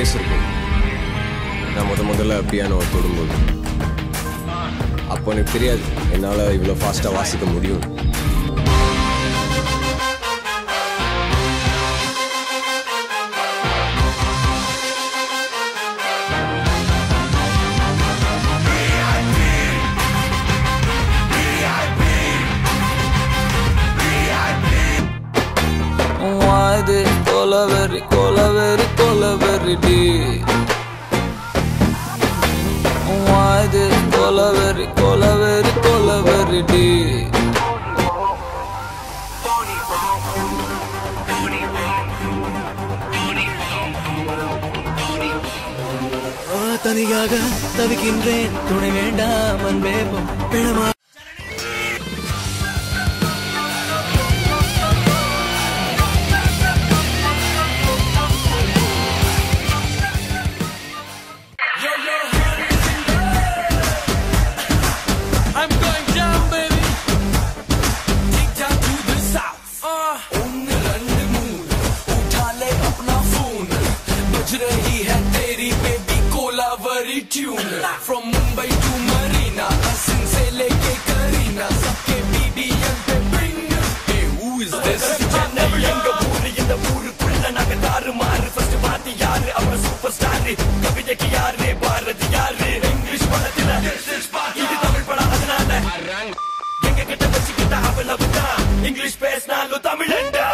வயசு இருக்கும். நான் முதல்ல பியானோவை தொடும்போது அப்போ எனக்கு தெரியாது என்னால் இவ்வளோ ஃபாஸ்ட்டாக வாசிக்க முடியும். Colaveri D. Why this Colaveri D? தனியாக தவிக்கின்றேன், துணை வேண்டாம் அன்பே பிணமா. From Mumbai to Marina, Hassan se leke Karina, sabke BBM pe bring. Hey, who is this? Chennai enga poori inda oorukulla naga darumaaru. First vaati yaar avara superstar, kavithekku yaar bharati yaar. English padathila idu Tamil pada adanala enga kitta vechikita avalavudha English pesnalu Tamilenda.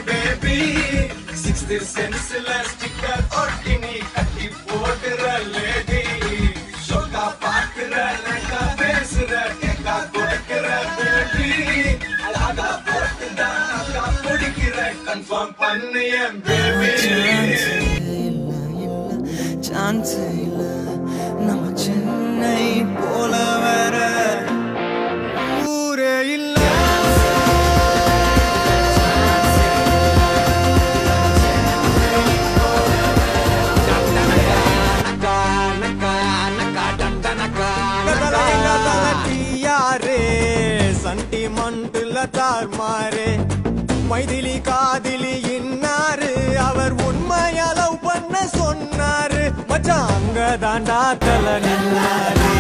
Baby, 60 cents sticker or tiny katti podra lady. Shoka paakra leka besra eka kodkra baby. Alaga potda ka podikra confirm panniya baby. Chance illa nama Chennai pola vera oore illa. மாறே மைதிலி காதிலி இன்னாரு அவர் உண்மையா love பண்ண சொன்னாரு மச்சான் அங்க தாண்டா தல நின்னாரு.